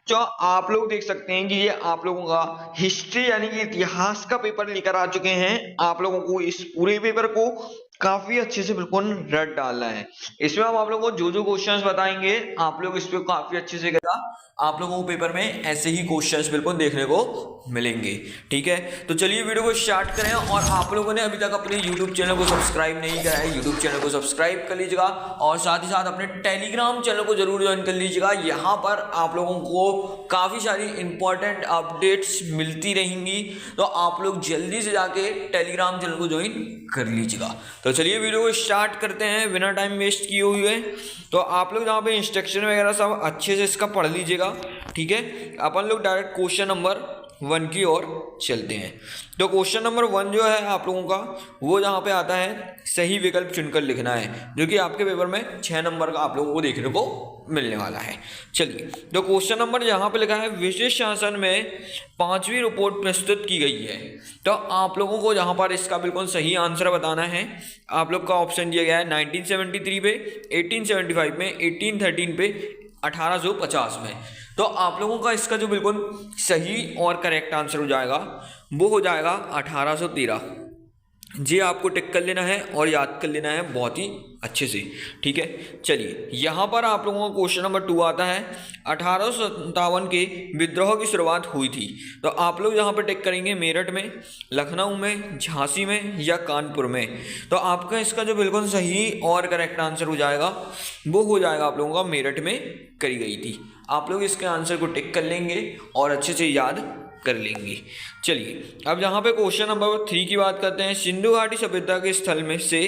तो आप लोग देख सकते हैं कि ये आप लोगों का हिस्ट्री यानी कि इतिहास का पेपर लेकर आ चुके हैं। आप लोगों को इस पूरे पेपर को काफी अच्छे से बिल्कुल रट डालना है। इसमें हम आप लोगों को जो जो क्वेश्चंस बताएंगे आप लोग इस पे काफी अच्छे से करा, आप लोगों को पेपर में ऐसे ही क्वेश्चंस बिल्कुल देखने को मिलेंगे। ठीक है, तो चलिए वीडियो को स्टार्ट करें। और आप लोगों ने अभी तक अपने YouTube चैनल को सब्सक्राइब नहीं करा है, YouTube चैनल को सब्सक्राइब कर लीजिएगा और साथ ही साथ अपने टेलीग्राम चैनल को जरूर ज्वाइन कर लीजिएगा। यहाँ पर आप लोगों को काफी सारी इंपॉर्टेंट अपडेट्स मिलती रहेंगी, तो आप लोग जल्दी से जाके टेलीग्राम चैनल को ज्वाइन कर लीजिएगा। तो चलिए वीडियो को स्टार्ट करते हैं बिना टाइम वेस्ट किए हुए। तो आप लोग यहाँ पे इंस्ट्रक्शन वगैरह सब अच्छे से इसका पढ़ लीजिएगा। ठीक है, अपन लोग डायरेक्ट क्वेश्चन नंबर 1 की ओर चलते हैं। तो क्वेश्चन नंबर 1 जो है आप लोगों का वो यहाँ पे आता है सही विकल्प चुनकर लिखना है, जो कि आपके पेपर में 6 नंबर का आप लोगों को देखने को मिलने वाला है। चलिए, तो क्वेश्चन नंबर यहाँ पे लिखा है विशेष शासन में 5वीं रिपोर्ट प्रस्तुत की गई है। तो आप लोगों को यहाँ पर इसका बिल्कुल सही आंसर बताना है। आप लोग का ऑप्शन दिया गया है 1973 पे, 1875 में, 1813 पे, 1850 में। तो आप लोगों का इसका जो बिल्कुल सही और करेक्ट आंसर हो जाएगा वो हो जाएगा 1813। जी आपको टिक कर लेना है और याद कर लेना है बहुत ही अच्छे से। ठीक है, चलिए यहाँ पर आप लोगों का क्वेश्चन नंबर 2 आता है 1857 के विद्रोह की शुरुआत हुई थी। तो आप लोग यहाँ पर टिक करेंगे मेरठ में, लखनऊ में, झांसी में या कानपुर में। तो आपका इसका जो बिल्कुल सही और करेक्ट आंसर हो जाएगा वो हो जाएगा आप लोगों का मेरठ में करी गई थी। आप लोग इसके आंसर को टिक कर लेंगे और अच्छे से याद कर लेंगे। चलिए, अब यहाँ पे क्वेश्चन नंबर 3 की बात करते हैं। सिंधु घाटी सभ्यता के स्थल में से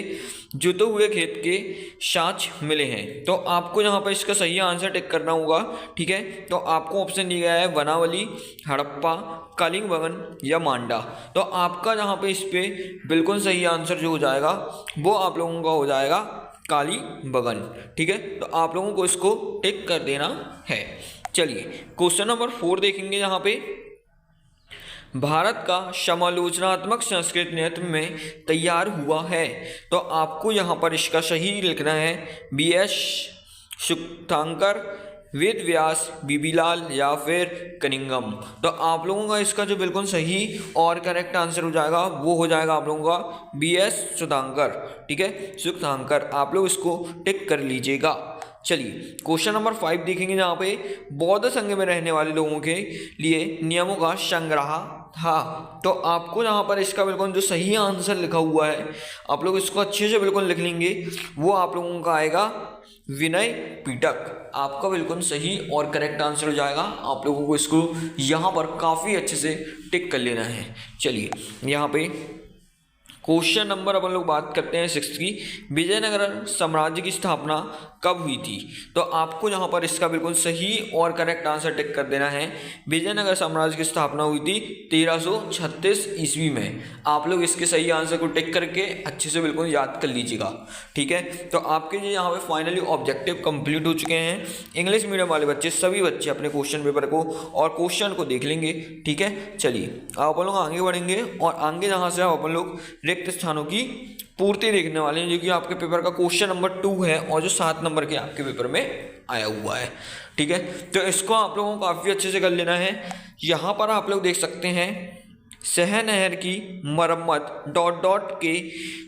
जुते हुए खेत के साक्ष मिले हैं। तो आपको यहाँ पर इसका सही आंसर टिक करना होगा। ठीक है, तो आपको ऑप्शन दिया गया है वनावली, हड़प्पा, कलिंगबगन या मांडा। तो आपका यहाँ पे इस पे बिल्कुल सही आंसर जो हो जाएगा वो आप लोगों का हो जाएगा कालीबंगन। ठीक है, तो आप लोगों को इसको टिक कर देना है। चलिए, क्वेश्चन नंबर 4 देखेंगे। यहाँ पे भारत का समालोचनात्मक संस्कृत नेतृत्व में तैयार हुआ है। तो आपको यहाँ पर इसका सही लिखना है BS शुक्तांकर, वेद व्यास, बीबीलाल या फिर कनिंगम। तो आप लोगों का इसका जो बिल्कुल सही और करेक्ट आंसर हो जाएगा वो हो जाएगा आप लोगों का BS शुक्तांकर। ठीक है, शुक्तांकर, आप लोग इसको टिक कर लीजिएगा। चलिए, क्वेश्चन नंबर 5 देखेंगे। जहाँ पे बौद्ध संघ में रहने वाले लोगों के लिए नियमों का संग्रह था। तो आपको यहाँ पर इसका बिल्कुल जो सही आंसर लिखा हुआ है आप लोग इसको अच्छे से बिल्कुल लिख लेंगे, वो आप लोगों का आएगा विनय पिटक। आपका बिल्कुल सही और करेक्ट आंसर हो जाएगा। आप लोगों को इसको यहाँ पर काफ़ी अच्छे से टिक कर लेना है। चलिए, यहाँ पे क्वेश्चन नंबर अपन लोग बात करते हैं 6 की। विजयनगर साम्राज्य की स्थापना कब हुई थी? तो आपको यहाँ पर इसका बिल्कुल सही और करेक्ट आंसर टिक कर देना है। विजयनगर साम्राज्य की स्थापना हुई थी 1336 ईस्वी में। आप लोग इसके सही आंसर को टिक करके अच्छे से बिल्कुल याद कर लीजिएगा। ठीक है, तो आपके लिए यहाँ पे फाइनली ऑब्जेक्टिव कंप्लीट हो चुके हैं। इंग्लिश मीडियम वाले बच्चे, सभी बच्चे अपने क्वेश्चन पेपर को और क्वेश्चन को देख लेंगे। ठीक है, चलिए आप अपन लोग आगे बढ़ेंगे और आगे जहाँ से अपन लोग रिक्त स्थानों की पूर्ति देखने वाले हैं, जो कि आपके पेपर का क्वेश्चन नंबर 2 है और जो 7 नंबर के आपके पेपर में आया हुआ है। ठीक है, तो इसको आप लोगों को काफ़ी अच्छे से कर लेना है। यहाँ पर आप लोग देख सकते हैं सह नहर की मरम्मत ... के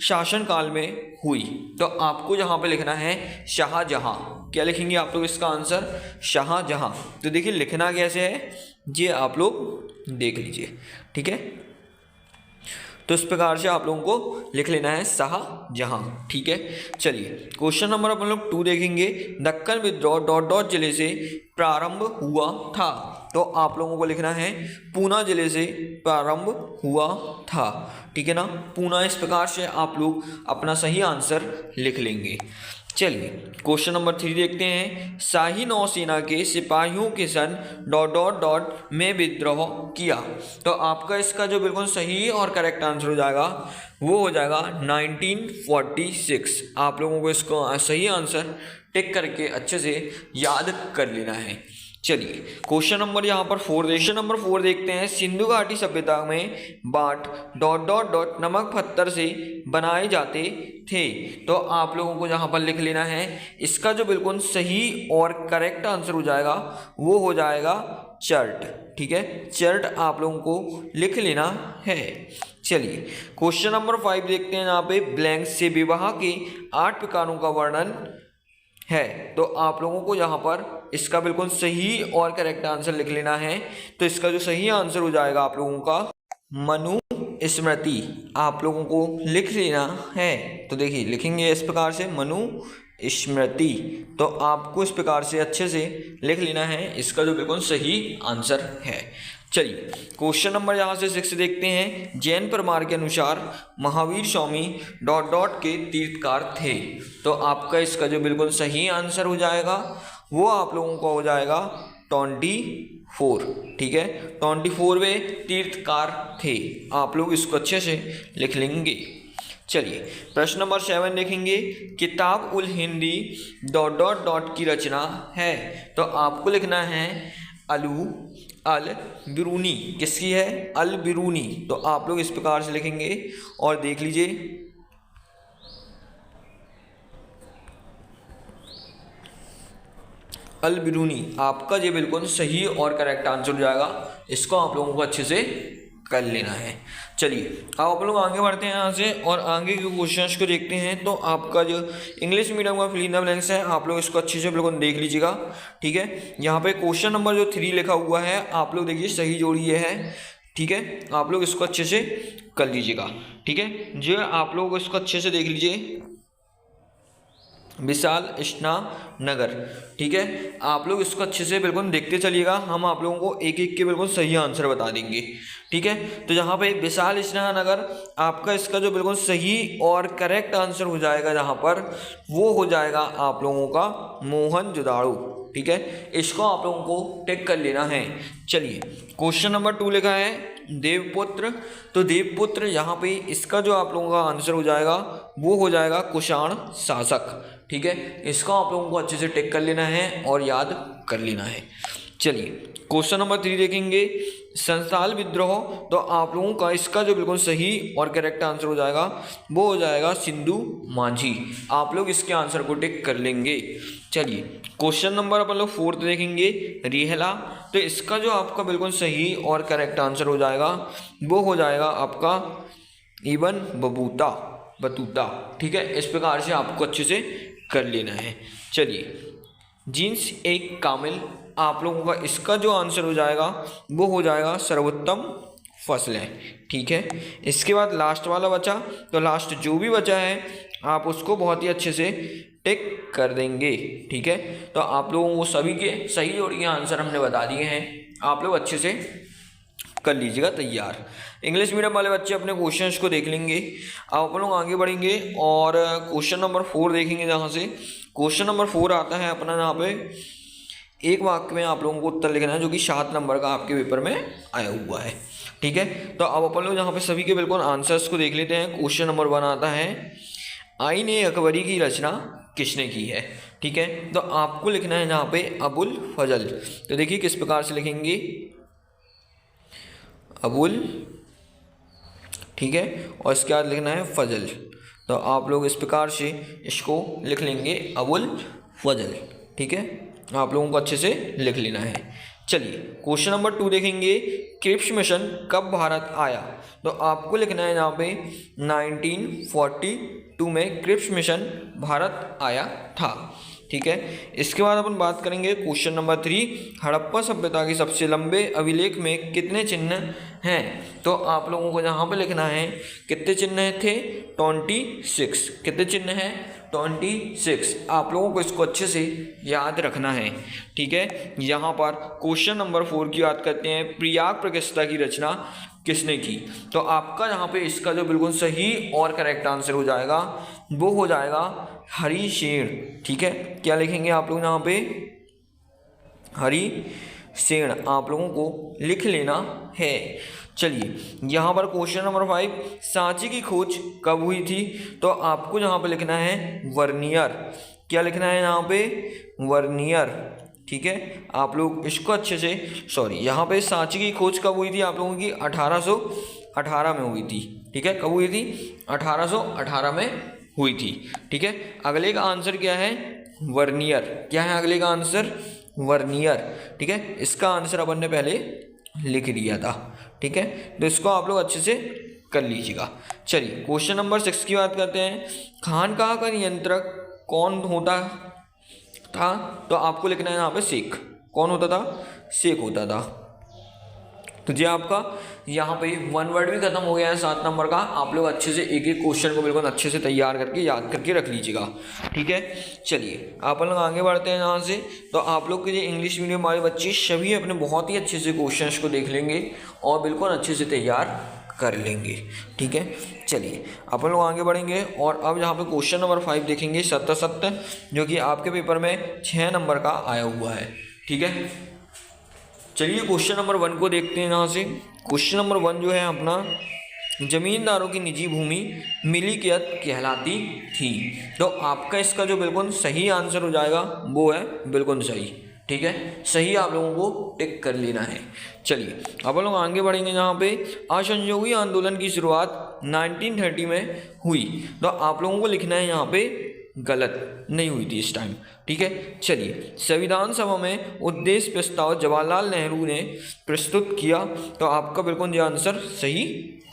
शासनकाल में हुई। तो आपको यहाँ पे लिखना है शाहजहां। क्या लिखेंगे आप लोग इसका आंसर? शाहजहां। तो देखिए लिखना कैसे है ये आप लोग देख लीजिए। ठीक है, तो इस प्रकार से आप लोगों को लिख लेना है शाहजहां। ठीक है, चलिए क्वेश्चन नंबर अपन लोग 2 देखेंगे। दक्कन विद्रोह ... जिले से प्रारंभ हुआ था। तो आप लोगों को लिखना है पूना जिले से प्रारंभ हुआ था। ठीक है ना, पूना। इस प्रकार से आप लोग अपना सही आंसर लिख लेंगे। चलिए क्वेश्चन नंबर 3 देखते हैं। शाही नौसेना के सिपाहियों के सन ... में विद्रोह किया। तो आपका इसका जो बिल्कुल सही और करेक्ट आंसर हो जाएगा वो हो जाएगा 1946। आप लोगों को इसको सही आंसर टिक करके अच्छे से याद कर लेना है। चलिए क्वेश्चन नंबर यहाँ पर 4 देखते हैं। सिंधु घाटी सभ्यता में बाट डॉट डॉट डॉट नमक पत्थर से बनाए जाते थे। तो आप लोगों को यहाँ पर लिख लेना है, इसका जो बिल्कुल सही और करेक्ट आंसर हो जाएगा वो हो जाएगा चर्ट। ठीक है, चर्ट आप लोगों को लिख लेना है। चलिए क्वेश्चन नंबर 5 देखते हैं। यहाँ पे ब्लैंक से विवाह के 8 प्रकारों का वर्णन है। तो आप लोगों को यहाँ पर इसका बिल्कुल सही और करेक्ट आंसर लिख लेना है। तो इसका जो सही आंसर हो जाएगा आप लोगों का मनु स्मृति, आप लोगों को लिख लेना है। तो देखिए लिखेंगे इस प्रकार से मनु स्मृति, तो आपको इस प्रकार से अच्छे से लिख लेना है, इसका जो बिल्कुल सही आंसर है। चलिए क्वेश्चन नंबर यहाँ से 6 देखते हैं। जैन परमार के अनुसार महावीर स्वामी डॉट डॉट के तीर्थकार थे। तो आपका इसका जो बिल्कुल सही आंसर हो जाएगा वो आप लोगों का हो जाएगा 24। ठीक है, 24वें तीर्थकार थे। आप लोग इसको अच्छे से लिख लेंगे। चलिए प्रश्न नंबर 7 देखेंगे। किताब उल हिंदी डॉट डॉट डॉट की रचना है। तो आपको लिखना है अलू अल बिरूनी, किसकी है? अल बिरूनी। तो आप लोग इस प्रकार से लिखेंगे और देख लीजिए अल बिरूनी, आपका ये बिल्कुल सही और करेक्ट आंसर हो जाएगा। इसको आप लोगों को अच्छे से कर लेना है। चलिए अब आप लोग आगे बढ़ते हैं यहाँ से और आगे के क्वेश्चंस को देखते हैं। तो आपका जो इंग्लिश मीडियम का फिल इन द ब्लैंक्स है, आप लोग इसको अच्छे से बिल्कुल देख लीजिएगा। ठीक है, यहाँ पे क्वेश्चन नंबर जो 3 लिखा हुआ है, आप लोग देखिए सही जोड़ी ये है। ठीक है, आप लोग इसको अच्छे से कर लीजिएगा। ठीक है, जो आप लोग इसको अच्छे से देख लीजिए, विशाल स्नानगर। ठीक है, आप लोग इसको अच्छे से बिल्कुल देखते चलिएगा, हम आप लोगों को एक एक के बिल्कुल सही आंसर बता देंगे। ठीक है, तो यहाँ पे विशाल स्नानगर, आपका इसका जो बिल्कुल सही और करेक्ट आंसर हो जाएगा यहाँ पर वो हो जाएगा आप लोगों का मोहनजोदाड़ो। ठीक है, इसको आप लोगों को टिक कर लेना है। चलिए क्वेश्चन नंबर 2 लिखा है देवपुत्र। तो देवपुत्र यहाँ पे इसका जो आप लोगों का आंसर हो जाएगा वो हो जाएगा कुषाण शासक। ठीक है, इसको आप लोगों को अच्छे से टिक कर लेना है और याद कर लेना है। चलिए क्वेश्चन नंबर 3 देखेंगे। संथाल विद्रोह। तो आप लोगों का इसका जो बिल्कुल सही और करेक्ट आंसर हो जाएगा वो हो जाएगा सिंधु माझी। आप लोग इसके आंसर को टिक कर लेंगे। चलिए क्वेश्चन नंबर अपन लोग 4 देखेंगे। रिहला। तो इसका जो आपका बिल्कुल सही और करेक्ट आंसर हो जाएगा वो हो जाएगा आपका इबन बतूता। ठीक है, इस प्रकार से आपको अच्छे से कर लेना है। चलिए जीन्स एक कामिल, आप लोगों का इसका जो आंसर हो जाएगा वो हो जाएगा सर्वोत्तम फसलें। ठीक है, इसके बाद लास्ट वाला बचा, तो लास्ट जो भी बचा है आप उसको बहुत ही अच्छे से टिक कर देंगे। ठीक है, तो आप लोगों को सभी के सही जोड़ी के आंसर हमने बता दिए हैं, आप लोग अच्छे से कर लीजिएगा तैयार। इंग्लिश मीडियम वाले बच्चे अपने क्वेश्चंस को देख लेंगे। अब अपन लोग आगे बढ़ेंगे और क्वेश्चन नंबर 4 देखेंगे। जहाँ से क्वेश्चन नंबर 4 आता है अपना, यहाँ पे एक वाक्य में आप लोगों को उत्तर लिखना है जो कि 7 नंबर का आपके पेपर में आया हुआ है। ठीक है, तो अब अपन लोग यहाँ पे सभी के बिल्कुल आंसर्स को देख लेते हैं। क्वेश्चन नंबर 1 आता है आईन ए अकबरी की रचना किसने की है। ठीक है, तो आपको लिखना है यहाँ पे अबुल फजल। तो देखिए किस प्रकार से लिखेंगे अबुल, ठीक है, और इसके बाद लिखना है फजल। तो आप लोग इस प्रकार से इसको लिख लेंगे अबुल फजल। ठीक है, आप लोगों को अच्छे से लिख लेना है। चलिए क्वेश्चन नंबर 2 देखेंगे। क्रिप्स मिशन कब भारत आया। तो आपको लिखना है यहाँ पे 1942 में क्रिप्स मिशन भारत आया था। ठीक है, इसके बाद अपन बात करेंगे क्वेश्चन नंबर 3। हड़प्पा सभ्यता के सबसे लंबे अभिलेख में कितने चिन्ह हैं। तो आप लोगों को यहाँ पे लिखना है कितने चिन्ह थे 26। कितने चिन्ह हैं 26। आप लोगों को इसको अच्छे से याद रखना है। ठीक है, यहाँ पर क्वेश्चन नंबर 4 की बात करते हैं। प्रयाग प्रतिष्ठा की रचना किसने की। तो आपका यहाँ पे इसका जो बिल्कुल सही और करेक्ट आंसर हो जाएगा वो हो जाएगा हरिसेन। ठीक है, क्या लिखेंगे आप लोग यहाँ पे हरिसेन, आप लोगों को लिख लेना है। चलिए यहाँ पर क्वेश्चन नंबर 5। सांची की खोज कब हुई थी। तो आपको यहाँ पे लिखना है वर्नियर। क्या लिखना है यहाँ पे वर्नियर। ठीक है, आप लोग इसको अच्छे से, सॉरी यहाँ पे सांची की खोज कब हुई थी आप लोगों की? 1818 में हुई थी। ठीक है, कब हुई थी? 1818 में हुई थी। ठीक है, अगले का आंसर क्या है? वर्नियर। क्या है अगले का आंसर? वर्नियर। ठीक है, इसका आंसर अपन ने पहले लिख दिया था। ठीक है, तो इसको आप लोग अच्छे से कर लीजिएगा। चलिए क्वेश्चन नंबर 6 की बात करते हैं। खानकाह का नियंत्रक कौन होता था? तो आपको लिखना है यहाँ पे शेख। कौन होता था? शेख होता था। तो जी आपका यहाँ पे 1 वर्ड भी खत्म हो गया है 7 नंबर का। आप लोग अच्छे से एक एक क्वेश्चन को बिल्कुल अच्छे से तैयार करके याद करके रख लीजिएगा। ठीक है, चलिए आप लोग आगे बढ़ते हैं यहाँ से। तो आप लोग के जो इंग्लिश मीडियम वाले बच्चे सभी अपने बहुत ही अच्छे से क्वेश्चंस को देख लेंगे और बिल्कुल अच्छे से तैयार कर लेंगे। ठीक है, चलिए अपन लोग आगे बढ़ेंगे और अब यहाँ पे क्वेश्चन नंबर 5 देखेंगे, सत्य सत्य, जो कि आपके पेपर में 6 नंबर का आया हुआ है। ठीक है, चलिए क्वेश्चन नंबर 1 को देखते हैं यहाँ से। क्वेश्चन नंबर 1 जो है अपना, जमींदारों की निजी भूमि मिलिकियत कहलाती थी। तो आपका इसका जो बिल्कुल सही आंसर हो जाएगा वो है बिल्कुल सही। ठीक है, सही आप लोगों को टिक कर लेना है। चलिए अब लोग आगे बढ़ेंगे। यहाँ पे असहयोगी आंदोलन की शुरुआत 1930 में हुई। तो आप लोगों को लिखना है यहाँ पे गलत, नहीं हुई थी इस टाइम। ठीक है, चलिए संविधान सभा में उद्देश्य प्रस्ताव जवाहरलाल नेहरू ने प्रस्तुत किया। तो आपका बिल्कुल ये आंसर सही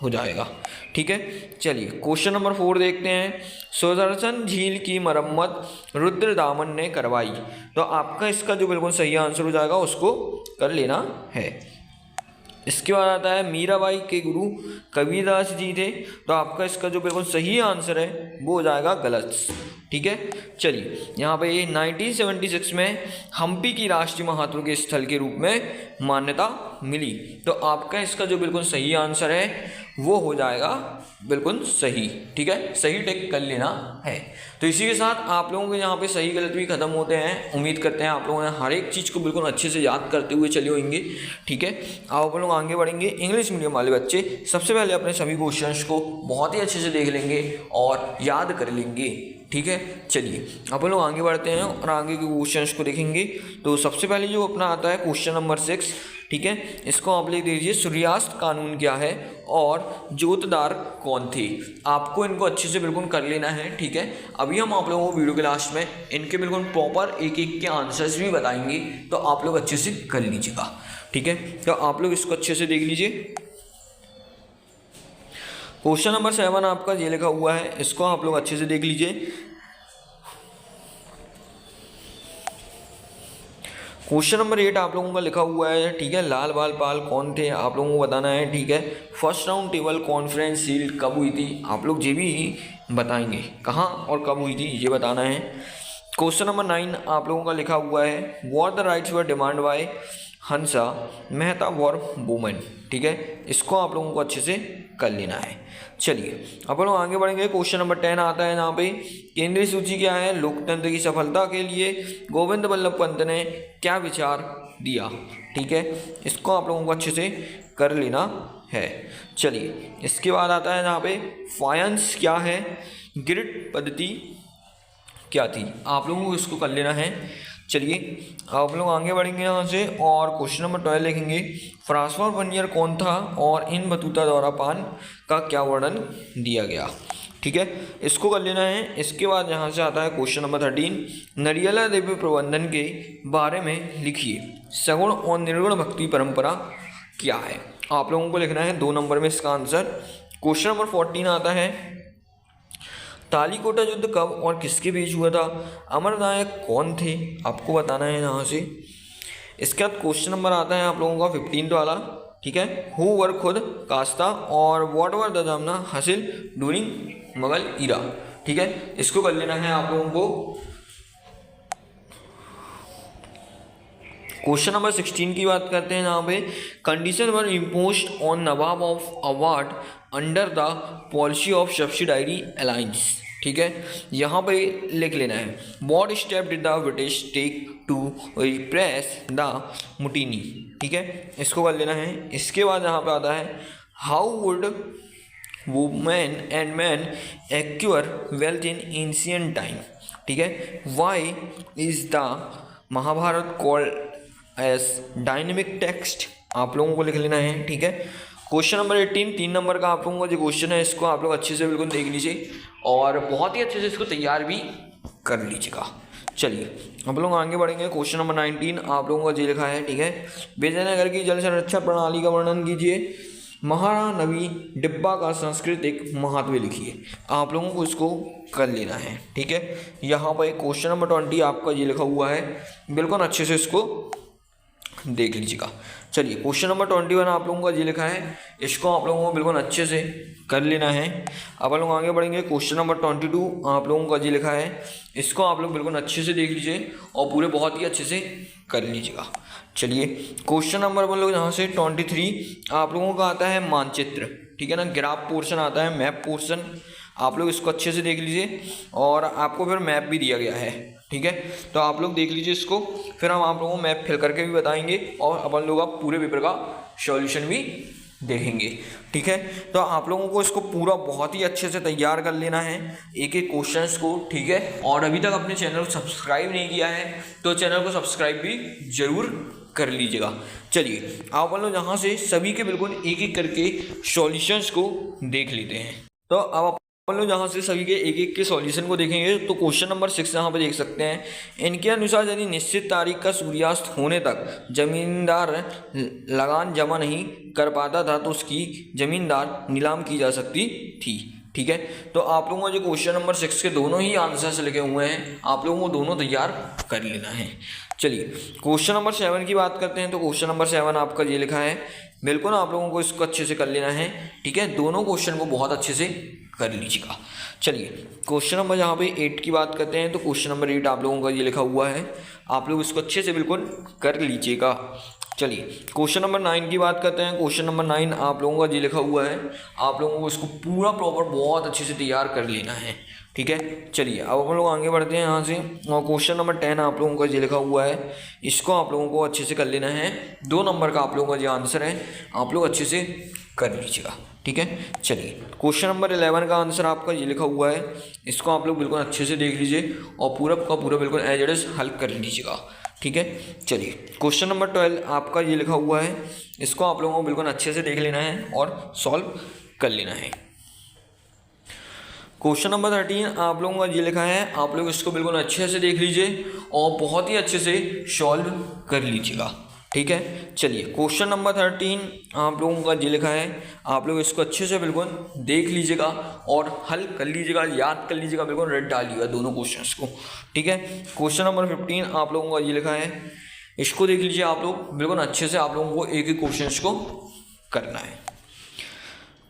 हो जाएगा। ठीक है, चलिए क्वेश्चन नंबर 4 देखते हैं। सुदर्शन झील की मरम्मत रुद्रदामन ने करवाई। तो आपका इसका जो बिल्कुल सही आंसर हो जाएगा उसको कर लेना है। इसके बाद आता है मीराबाई के गुरु कबीरदास जी थे। तो आपका इसका जो बिल्कुल सही आंसर है वो हो जाएगा गलत। ठीक है, चलिए यहाँ पे 1976 में हम्पी की राष्ट्रीय महत्व के स्थल के रूप में मान्यता मिली। तो आपका इसका जो बिल्कुल सही आंसर है वो हो जाएगा बिल्कुल सही। ठीक है, सही टिक कर लेना है। तो इसी के साथ आप लोगों के यहाँ पे सही गलत भी खत्म होते हैं। उम्मीद करते हैं आप लोगों ने हर एक चीज़ को बिल्कुल अच्छे से याद करते हुए चले होंगे। ठीक है, आप लोग आगे बढ़ेंगे। इंग्लिश मीडियम वाले बच्चे सबसे पहले अपने सभी क्वेश्चंस को बहुत ही अच्छे से देख लेंगे और याद कर लेंगे। ठीक है, चलिए अपन लोग आगे बढ़ते हैं और आगे के क्वेश्चंस को देखेंगे। तो सबसे पहले जो अपना आता है क्वेश्चन नंबर 6। ठीक है, इसको आप लिख दीजिए, सूर्यास्त कानून क्या है और जोतदार कौन थे। आपको इनको अच्छे से बिल्कुल कर लेना है। ठीक है, अभी हम आप लोगों को वीडियो के लास्ट में इनके बिल्कुल प्रॉपर एक एक के आंसर्स भी बताएंगे, तो आप लोग अच्छे से कर लीजिएगा। ठीक है, तो आप लोग इसको अच्छे से देख लीजिए। क्वेश्चन नंबर 7 आपका ये लिखा हुआ है, इसको आप लोग अच्छे से देख लीजिए। क्वेश्चन नंबर 8 आप लोगों का लिखा हुआ है। ठीक है, लाल बाल पाल कौन थे आप लोगों को बताना है। ठीक है, फर्स्ट राउंड टेबल कॉन्फ्रेंस सील्ड कब हुई थी आप लोग ये भी बताएंगे, कहाँ और कब हुई थी ये बताना है। क्वेश्चन नंबर 9 आप लोगों का लिखा हुआ है, what the rights were demand by Hansa Mehta war women. ठीक है, इसको आप लोगों को अच्छे से कर लेना है। चलिए अब लोग आगे बढ़ेंगे। क्वेश्चन नंबर 10 आता है यहाँ पे, केंद्रीय सूची क्या है? लोकतंत्र की सफलता के लिए गोविंद बल्लभ पंत ने क्या विचार दिया। ठीक है, इसको आप लोगों को अच्छे से कर लेना है। चलिए इसके बाद आता है यहाँ पे, फायंस क्या है? ग्रिड पद्धति क्या थी? आप लोगों को इसको कर लेना है। चलिए आप लोग आगे बढ़ेंगे यहाँ से और क्वेश्चन नंबर 12 लिखेंगे, फ्रांसवा वर्नियर कौन था और इन बतूता द्वारा पान का क्या वर्णन दिया गया। ठीक है, इसको कर लेना है। इसके बाद यहाँ से आता है क्वेश्चन नंबर 13, नरियला देवी प्रबंधन के बारे में लिखिए, सगुण और निर्गुण भक्ति परंपरा क्या है। आप लोगों को लिखना है 2 नंबर में इसका आंसर। क्वेश्चन नंबर 14 आता है, तालीकोटा युद्ध कब और किसके बीच हुआ था? अमरनायक कौन थे? आपको बताना है यहाँ से। इसके बाद क्वेश्चन नंबर आता है आप लोगों का 15 वाला। ठीक है, हु वर खुद कास्ता और व्हाट वर द जामना हासिल ड्यूरिंग मुगल इरा। ठीक है, इसको कर लेना है आप लोगों को। क्वेश्चन नंबर 16 की बात करते हैं यहाँ पे, condition were imposed on Nawab of Awadh under the policy of subsidiary alliance. ठीक है, यहाँ पे लिख लेना है, what step did the British take to repress the mutiny. ठीक है, इसको कर लेना है। इसके बाद यहाँ पे आता है, how would women and man acquire wealth in ancient time. ठीक है, why is the Mahabharata called as dynamic text आप लोगों को लिख लेना है। ठीक है, क्वेश्चन नंबर 18 3 नंबर का आप लोगों का जो क्वेश्चन है इसको आप लोग अच्छे से बिल्कुल देख लीजिए और बहुत ही अच्छे से इसको तैयार भी कर लीजिएगा। चलिए हम लोग आगे बढ़ेंगे। क्वेश्चन नंबर 19 आप लोगों का ये लिखा है। ठीक है, विजयनगर की जल संरक्षण प्रणाली का वर्णन कीजिए। महानवी डिब्बा का सांस्कृतिक महत्व लिखिए। आप लोगों को इसको कर लेना है। ठीक है, यहाँ पर क्वेश्चन नंबर 20 आपका ये लिखा हुआ है, बिल्कुल अच्छे से इसको देख लीजिएगा। चलिए क्वेश्चन नंबर 21 आप लोगों का ये लिखा है, इसको आप लोगों को बिल्कुल अच्छे से कर लेना है। अब हम लोग आगे बढ़ेंगे। क्वेश्चन नंबर 22 आप लोगों का ये लिखा है, इसको आप लोग बिल्कुल अच्छे से देख लीजिए और पूरे बहुत ही अच्छे से कर लीजिएगा। चलिए क्वेश्चन नंबर हम लोग यहाँ से 23 आप लोगों का आता है मानचित्र। ठीक है ना, ग्राफ पोर्शन आता है, मैप पोर्शन। आप लोग इसको अच्छे से देख लीजिए और आपको फिर मैप भी दिया गया है। ठीक है, तो आप लोग देख लीजिए इसको, फिर हम आप लोगों को मैप फिल करके भी बताएंगे और अपन लोग आप पूरे पेपर का सॉल्यूशन भी देखेंगे। ठीक है, तो आप लोगों को इसको पूरा बहुत ही अच्छे से तैयार कर लेना है, एक एक क्वेश्चंस को। ठीक है, और अभी तक अपने चैनल को सब्सक्राइब नहीं किया है तो चैनल को सब्सक्राइब भी जरूर कर लीजिएगा। चलिए आप लोग यहाँ से सभी के बिल्कुल एक एक करके सॉल्यूशंस को देख लेते हैं। तो अब अपन लोग यहाँ से सभी के एक एक के सॉल्यूशन को देखेंगे। तो क्वेश्चन नंबर 6 यहाँ पे देख सकते हैं, इनके अनुसार यदि निश्चित तारीख का सूर्यास्त होने तक जमींदार लगान जमा नहीं कर पाता था तो उसकी जमींदार नीलाम की जा सकती थी। ठीक है, तो आप लोगों को जो क्वेश्चन नंबर 6 के दोनों ही आंसर्स लिखे हुए हैं, आप लोगों को दोनों तैयार कर लेना है। चलिए क्वेश्चन नंबर 7 की बात करते हैं। तो क्वेश्चन नंबर 7 आपका ये लिखा है, बिल्कुल आप लोगों को इसको अच्छे से कर लेना है। ठीक है, दोनों क्वेश्चन को बहुत अच्छे से कर लीजिएगा। चलिए क्वेश्चन नंबर यहाँ पे 8 की बात करते हैं। तो क्वेश्चन नंबर 8 आप लोगों का ये लिखा हुआ है, आप लोग इसको अच्छे से बिल्कुल कर लीजिएगा। चलिए क्वेश्चन नंबर 9 की बात करते हैं। क्वेश्चन नंबर 9 आप लोगों का ये लिखा हुआ है, आप लोगों को इसको पूरा प्रॉपर बहुत अच्छे से तैयार कर लेना है। ठीक है, चलिए अब हम लोग आगे बढ़ते हैं यहाँ से। और क्वेश्चन नंबर 10 आप लोगों का ये लिखा हुआ है, इसको आप लोगों को अच्छे से कर लेना है। 2 नंबर का आप लोगों का ये आंसर है, आप लोग अच्छे से कर लीजिएगा। ठीक है, चलिए क्वेश्चन नंबर 11 का आंसर आपका ये लिखा हुआ है, इसको आप लोग बिल्कुल अच्छे से देख लीजिए और पूरा का पूरा बिल्कुल एज इट इज हल कर लीजिएगा। ठीक है, चलिए क्वेश्चन नंबर 12 आपका ये लिखा हुआ है, इसको आप लोगों को बिल्कुल अच्छे से देख लेना है और सॉल्व कर लेना है। क्वेश्चन नंबर 13 आप लोगों का ये लिखा है, आप लोग इसको बिल्कुल अच्छे से देख लीजिए और बहुत ही अच्छे से सॉल्व कर लीजिएगा। ठीक है, चलिए क्वेश्चन नंबर 13 आप लोगों का ये लिखा है, आप लोग इसको अच्छे से बिल्कुल देख लीजिएगा और हल कर लीजिएगा, याद कर लीजिएगा, बिल्कुल रट डालिएगा दोनों क्वेश्चंस को। ठीक है, क्वेश्चन नंबर 15 आप लोगों का ये लिखा है, इसको देख लीजिए आप लोग बिल्कुल अच्छे से, आप लोगों को एक एक क्वेश्चन को करना है।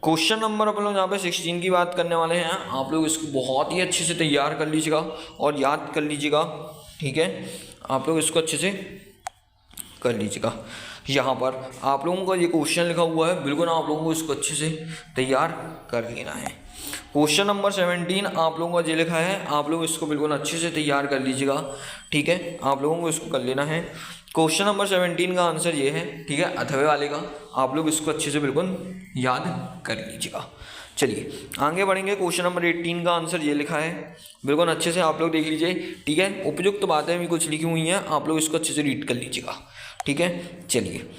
क्वेश्चन नंबर अपन लोग यहाँ पे 16 की बात करने वाले हैं, आप लोग इसको बहुत ही अच्छे से तैयार कर लीजिएगा और याद कर लीजिएगा। ठीक है, आप लोग इसको अच्छे से कर लीजिएगा। यहाँ पर आप लोगों का ये क्वेश्चन लिखा हुआ है, बिल्कुल आप लोगों को इसको अच्छे से तैयार कर लेना है। क्वेश्चन नंबर 17 आप लोगों का ये लिखा है, आप लोग इसको बिल्कुल अच्छे से तैयार कर लीजिएगा। ठीक है, आप लोगों को इसको कर लेना है। क्वेश्चन नंबर 17 का आंसर ये है। ठीक है, अथवे वाले का आप लोग इसको अच्छे से बिल्कुल याद कर लीजिएगा। चलिए आगे बढ़ेंगे। क्वेश्चन नंबर 18 का आंसर ये लिखा है, बिल्कुल अच्छे से आप लोग देख लीजिए। ठीक है, उपयुक्त बातें भी कुछ लिखी हुई हैं, आप लोग इसको अच्छे से रीड कर लीजिएगा। ठीक है, चलिए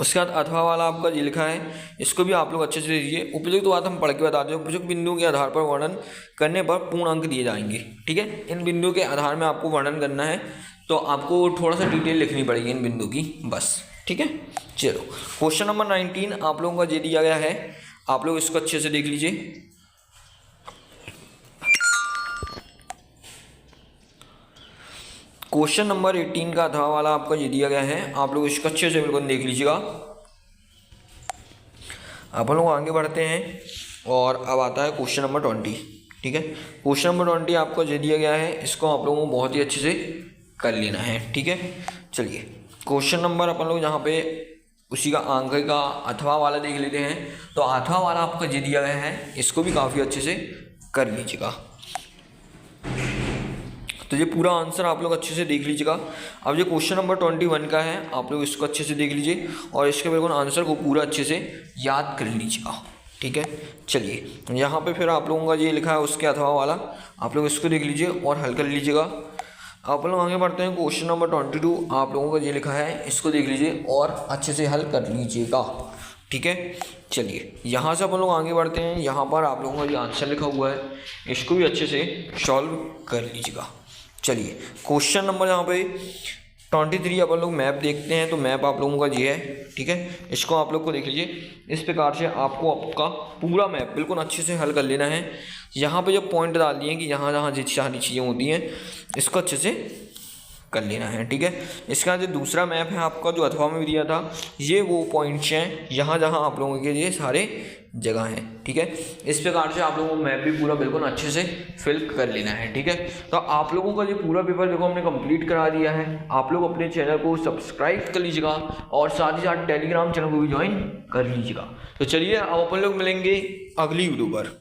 उसके बाद अथवा वाला आपका ये लिखा है, इसको भी आप लोग अच्छे से देखिए। उपयुक्त बात हम पढ़ के बताते हैं, उपयुक्त बिंदुओं के आधार पर वर्णन करने पर पूर्ण अंक दिए जाएंगे। ठीक है, इन बिंदुओं के आधार में आपको वर्णन करना है, तो आपको थोड़ा सा डिटेल लिखनी पड़ेगी इन बिंदु की बस। ठीक है, चलो क्वेश्चन नंबर 19 आप लोगों का ये दिया गया है, आप लोग इसको अच्छे से देख लीजिए। क्वेश्चन नंबर 18 का अथवा वाला आपका ये दिया गया है, आप लोग इसको अच्छे से बिल्कुल देख लीजिएगा। आप लोग आगे बढ़ते हैं और अब आता है क्वेश्चन नंबर 20। ठीक है, क्वेश्चन नंबर 20 आपको ये दिया गया है, इसको आप लोगों को बहुत ही अच्छे से कर लेना है। ठीक है, चलिए क्वेश्चन नंबर अपन लोग यहाँ पे उसी का अंक का अथवा वाला देख लेते हैं। तो अथवा वाला आपका ये दिया गया है, इसको भी काफ़ी अच्छे से कर लीजिएगा। तो ये पूरा आंसर आप लोग अच्छे से देख लीजिएगा। अब ये क्वेश्चन नंबर 21 का है, आप लोग इसको अच्छे से देख लीजिए और इसके बिल्कुल आंसर को पूरा अच्छे से याद कर लीजिएगा। ठीक है, चलिए यहाँ पे फिर आप लोगों का ये लिखा है उसके अथवा वाला, आप लोग इसको देख लीजिए और हल कर लीजिएगा। आप लोग आगे बढ़ते हैं। क्वेश्चन नंबर 22 आप लोगों का ये लिखा है, इसको देख लीजिए और अच्छे से हल कर लीजिएगा। ठीक है, चलिए यहाँ से अपन लोग आगे बढ़ते हैं। यहाँ पर आप लोगों का ये आंसर लिखा हुआ है, इसको भी अच्छे से सॉल्व कर लीजिएगा। चलिए क्वेश्चन नंबर यहाँ पे 23 अपन लोग मैप देखते हैं। तो मैप आप लोगों का ये है, ठीक है, इसको आप लोग को देख लीजिए। इस प्रकार से आपको आपका पूरा मैप बिल्कुल अच्छे से हल कर लेना है। यहाँ पे जो पॉइंट डाल दिए कि यहाँ जहाँ जिस सारी चीज़ें होती हैं इसको अच्छे से कर लेना है। ठीक है, इसका जो दूसरा मैप है आपका जो अथवा में दिया था, ये वो पॉइंट्स हैं यहाँ जहाँ आप लोगों के ये सारे जगह हैं। ठीक है, इस प्रकार से आप लोगों को मैप भी पूरा बिल्कुल अच्छे से फिल कर लेना है। ठीक है, तो आप लोगों का ये पूरा पेपर देखो हमने कंप्लीट करा दिया है। आप लोग अपने चैनल को सब्सक्राइब कर लीजिएगा और साथ ही साथ टेलीग्राम चैनल को भी ज्वाइन कर लीजिएगा। तो चलिए अब अपन लोग मिलेंगे अगली वीडियो पर।